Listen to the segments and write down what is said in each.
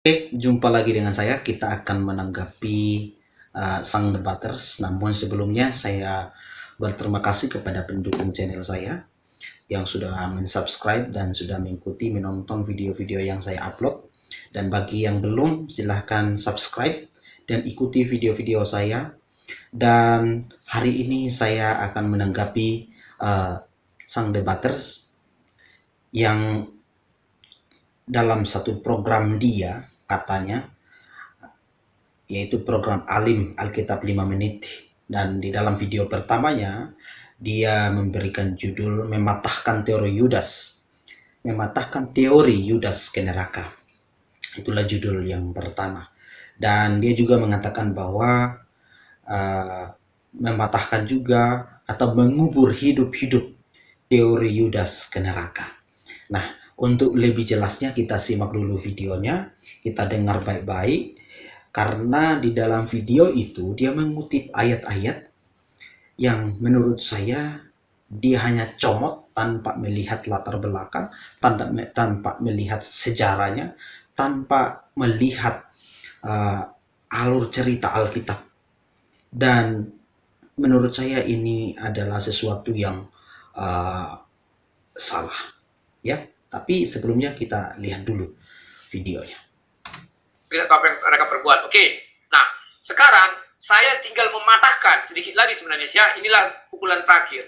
Oke, jumpa lagi dengan saya. Kita akan menanggapi sang debaters. Namun sebelumnya saya berterima kasih kepada pendukung channel saya yang sudah mensubscribe dan sudah mengikuti menonton video-video yang saya upload. Dan bagi yang belum, silahkan subscribe dan ikuti video-video saya. Dan hari ini saya akan menanggapi sang debaters yang dalam satu program dia katanya, yaitu program Alim Alkitab 5 menit. Dan di dalam video pertamanya, dia memberikan judul Mematahkan Teori Yudas. Mematahkan Teori Yudas ke Neraka. Itulah judul yang pertama. Dan dia juga mengatakan bahwa mematahkan juga atau mengubur hidup-hidup teori Yudas ke neraka. Nah, untuk lebih jelasnya kita simak dulu videonya, kita dengar baik-baik, karena di dalam video itu dia mengutip ayat-ayat yang menurut saya dia hanya comot tanpa melihat latar belakang, tanpa melihat sejarahnya, tanpa melihat alur cerita Alkitab. Dan menurut saya ini adalah sesuatu yang salah, ya. Tapi sebelumnya kita lihat dulu videonya. Lihat apa yang mereka perbuat. Oke. Nah, sekarang saya tinggal mematahkan sedikit lagi sebenarnya. Ya, inilah pukulan terakhir.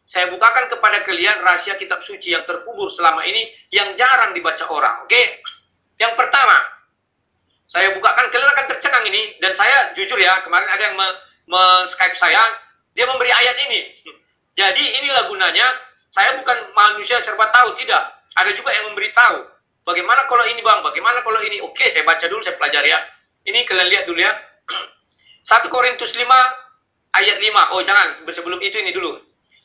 Saya bukakan kepada kalian rahasia kitab suci yang terkubur selama ini yang jarang dibaca orang. Oke. Yang pertama, saya bukakan, kalian akan tercengang ini. Dan saya jujur ya, kemarin ada yang men-Skype saya, dia memberi ayat ini. Jadi inilah gunanya, saya bukan manusia serba tahu, tidak. Ada juga yang memberitahu. Bagaimana kalau ini bang? Bagaimana kalau ini? Oke, saya baca dulu, saya pelajari ya. Ini kalian lihat dulu ya. 1 Korintus 5 ayat 5. Oh jangan, sebelum itu ini dulu.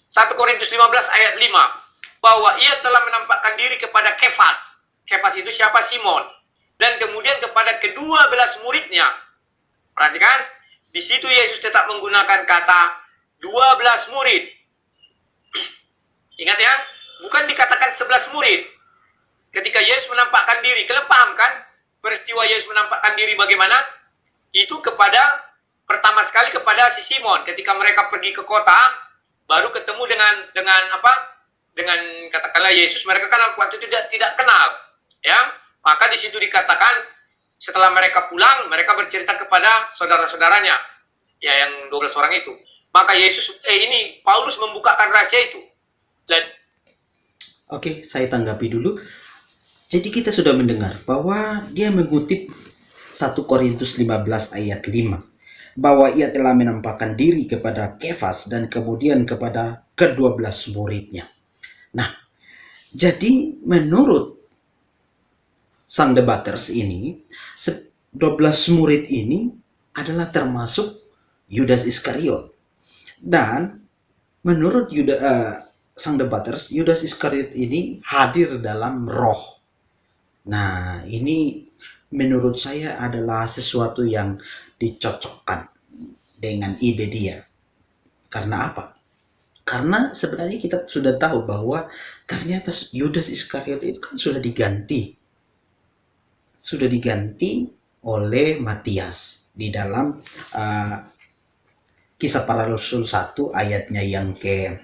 1 Korintus 15 ayat 5. Bahwa ia telah menampakkan diri kepada Kefas. Kefas itu siapa? Simon. Dan kemudian kepada kedua belas muridnya. Perhatikan, di situ Yesus tetap menggunakan kata 12 murid. Ingat ya, bukan dikatakan 11 murid. Ketika Yesus menampakkan diri, kalian paham kan peristiwa Yesus menampakkan diri bagaimana? Itu kepada, pertama sekali kepada si Simon. Ketika mereka pergi ke kota, baru ketemu dengan katakanlah Yesus, mereka kan waktu itu tidak kenal, ya. Maka di situ dikatakan setelah mereka pulang, mereka bercerita kepada saudara-saudaranya, ya, yang 12 orang itu. Maka Yesus, ini Paulus membukakan rahasia itu. Oke, saya tanggapi dulu. Jadi kita sudah mendengar bahwa dia mengutip 1 Korintus 15 ayat 5. Bahwa ia telah menampakkan diri kepada Kefas dan kemudian kepada ke-12 muridnya. Nah, jadi menurut sang debaters ini, 12 murid ini adalah termasuk Yudas Iskariot. Dan menurut sang debaters, Yudas Iskariot ini hadir dalam roh. Nah, ini menurut saya adalah sesuatu yang dicocokkan dengan ide dia. Karena apa? Karena sebenarnya kita sudah tahu bahwa ternyata Yudas Iskariot itu kan sudah diganti. Sudah diganti oleh Matias di dalam Kisah Para Rasul 1 ayatnya yang ke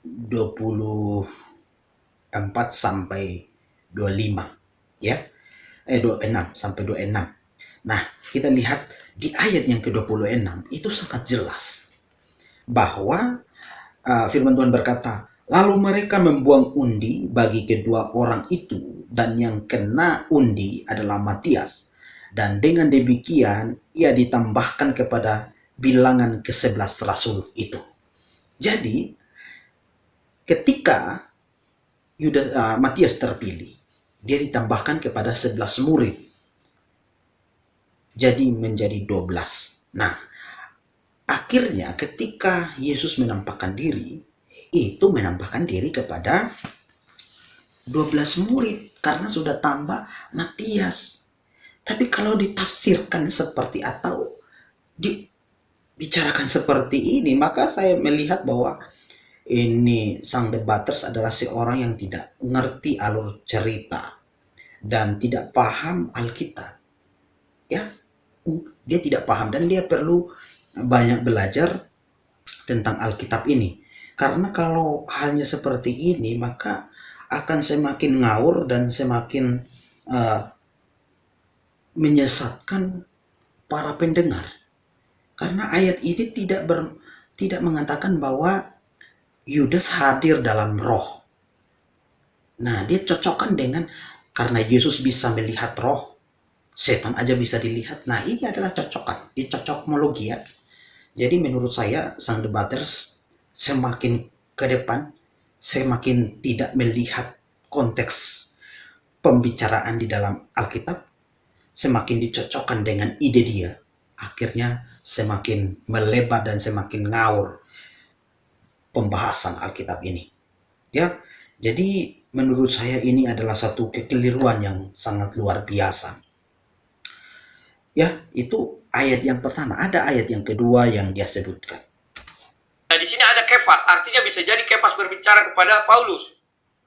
24 sampai 25, ya. 26 sampai 26. Nah, kita lihat di ayat yang ke-26 itu sangat jelas bahwa firman Tuhan berkata, lalu mereka membuang undi bagi kedua orang itu, dan yang kena undi adalah Matias. Dan dengan demikian ia ditambahkan kepada bilangan ke-11 rasul itu. Jadi ketika Matias terpilih, dia ditambahkan kepada 11 murid. Jadi menjadi 12. Nah, akhirnya ketika Yesus menampakkan diri, itu menampakkan diri kepada 12 murid karena sudah tambah Matias. Tapi kalau ditafsirkan seperti atau dibicarakan seperti ini, maka saya melihat bahwa ini sang debaters adalah seorang yang tidak ngerti alur cerita dan tidak paham Alkitab. Ya, dia tidak paham dan dia perlu banyak belajar tentang Alkitab ini. Karena kalau halnya seperti ini, maka akan semakin ngawur dan semakin menyesatkan para pendengar. Karena ayat ini tidak mengatakan bahwa Yudas hadir dalam roh. Nah, dia cocokkan dengan karena Yesus bisa melihat roh, setan aja bisa dilihat. Nah, ini adalah cocokan, dicocokmologi ya. Jadi menurut saya sang debaters semakin ke depan semakin tidak melihat konteks pembicaraan di dalam Alkitab, semakin dicocokkan dengan ide dia. Akhirnya semakin melebar dan semakin ngawur pembahasan Alkitab ini. Ya, jadi menurut saya ini adalah satu kekeliruan yang sangat luar biasa. Ya, itu ayat yang pertama. Ada ayat yang kedua yang dia sebutkan. Nah, di sini ada Kefas, artinya bisa jadi Kefas berbicara kepada Paulus.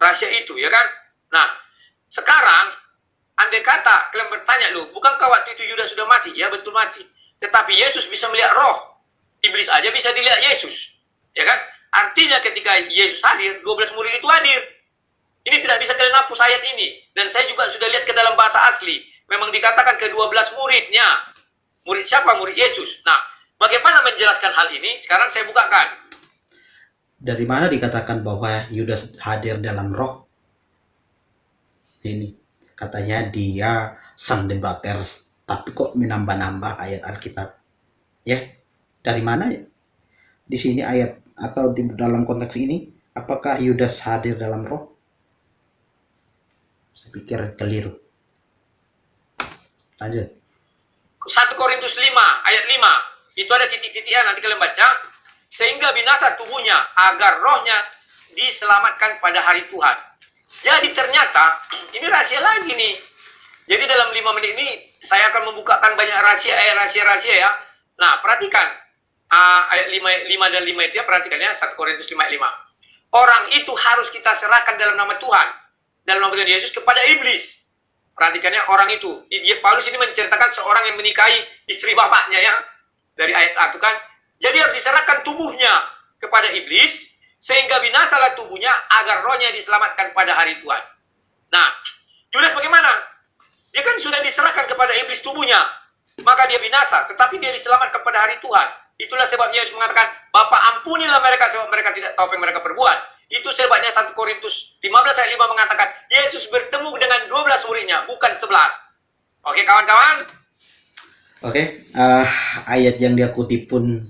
Rahasia itu, ya kan? Nah, sekarang, andai kata kalian bertanya, loh, bukankah waktu itu Yudas sudah mati? Ya, betul mati. Tetapi Yesus bisa melihat roh. Iblis aja bisa dilihat Yesus. Ya kan? Artinya ketika Yesus hadir, 12 murid itu hadir. Ini tidak bisa kalian hapus ayat ini. Dan saya juga sudah lihat ke dalam bahasa asli. Memang dikatakan ke-12 muridnya. Murid siapa? Murid Yesus. Nah, bagaimana menjelaskan hal ini? Sekarang saya bukakan. Dari mana dikatakan bahwa Yudas hadir dalam roh? Ini katanya dia sang debaters, tapi kok menambah-nambah ayat Alkitab? Ya, dari mana ya? Di sini ayat atau di dalam konteks ini, apakah Yudas hadir dalam roh? Saya pikir keliru. Lanjut. 1 Korintus 5 ayat 5. Itu ada titik-titiknya, nanti kalian baca. Sehingga binasa tubuhnya agar rohnya diselamatkan pada hari Tuhan. Jadi ternyata ini rahasia lagi nih. Jadi dalam 5 menit ini saya akan membukakan banyak rahasia ya. Nah, perhatikan ayat 5 dan 5 itu ya, perhatikan ya, 1 Korintus 5 ayat 5. Orang itu harus kita serahkan dalam nama Tuhan, dalam nama Tuhan Yesus kepada iblis. Perhatikannya, orang itu. Paulus ini menceritakan seorang yang menikahi istri bapaknya ya. Dari ayat 1 kan. Jadi harus diserahkan tubuhnya kepada iblis, sehingga binasalah tubuhnya agar rohnya diselamatkan pada hari Tuhan. Nah, Yudas bagaimana? Dia kan sudah diserahkan kepada iblis tubuhnya, maka dia binasa, tetapi dia diselamatkan pada hari Tuhan. Itulah sebabnya Yesus mengatakan, Bapa ampunilah mereka sebab mereka tidak tahu apa yang mereka perbuat. Itu sebabnya 1 Korintus 15 ayat 5 mengatakan, Yesus bertemu dengan 12 muridnya, bukan 11. Oke kawan-kawan? Oke, ayat yang dia kutip pun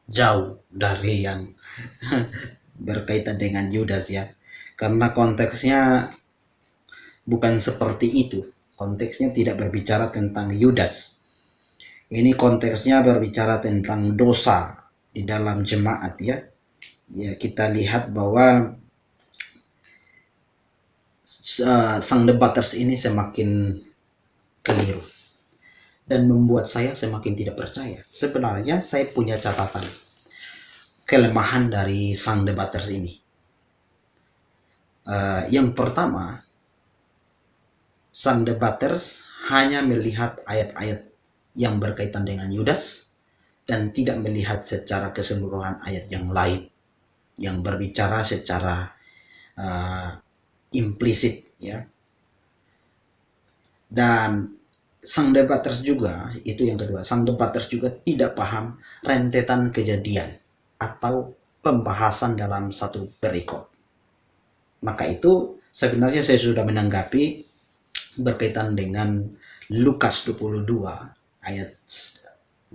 jauh dari yang berkaitan dengan Yudas ya. Karena konteksnya bukan seperti itu. Konteksnya tidak berbicara tentang Yudas. Ini konteksnya berbicara tentang dosa di dalam jemaat ya. Ya, kita lihat bahwa sang debaters ini semakin keliru dan membuat saya semakin tidak percaya. Sebenarnya saya punya catatan kelemahan dari sang debaters ini. Yang pertama, sang debaters hanya melihat ayat-ayat yang berkaitan dengan Yudas dan tidak melihat secara keseluruhan ayat yang lain yang berbicara secara implisit ya. Dan sang debaters juga, itu yang kedua, sang debaters juga tidak paham rentetan kejadian atau pembahasan dalam satu perikop. Maka itu sebenarnya saya sudah menanggapi berkaitan dengan Lukas 22 ayat 29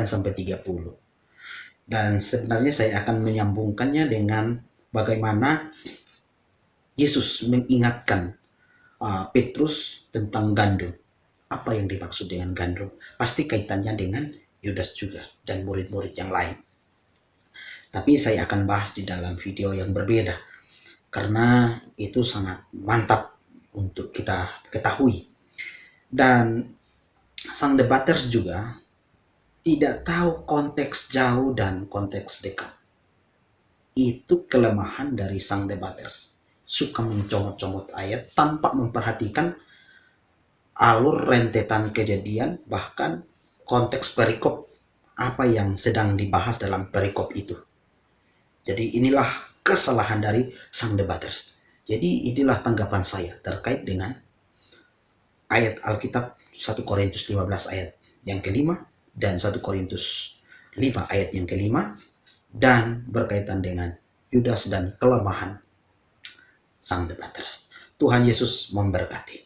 sampai 30. Dan sebenarnya saya akan menyambungkannya dengan bagaimana Yesus mengingatkan Petrus tentang gandum. Apa yang dimaksud dengan gandum? Pasti kaitannya dengan Yudas juga dan murid-murid yang lain. Tapi saya akan bahas di dalam video yang berbeda. Karena itu sangat mantap untuk kita ketahui. Dan sang debaters juga tidak tahu konteks jauh dan konteks dekat. itu kelemahan dari sang debaters. Suka mencomot-comot ayat tanpa memperhatikan alur rentetan kejadian, bahkan konteks perikop apa yang sedang dibahas dalam perikop itu. Jadi inilah kesalahan dari sang debaters. Jadi inilah tanggapan saya terkait dengan ayat Alkitab 1 Korintus 15 ayat yang kelima dan 1 Korintus 5 ayat yang kelima, dan berkaitan dengan Yudas dan kelemahan sang debaters. Tuhan Yesus memberkati.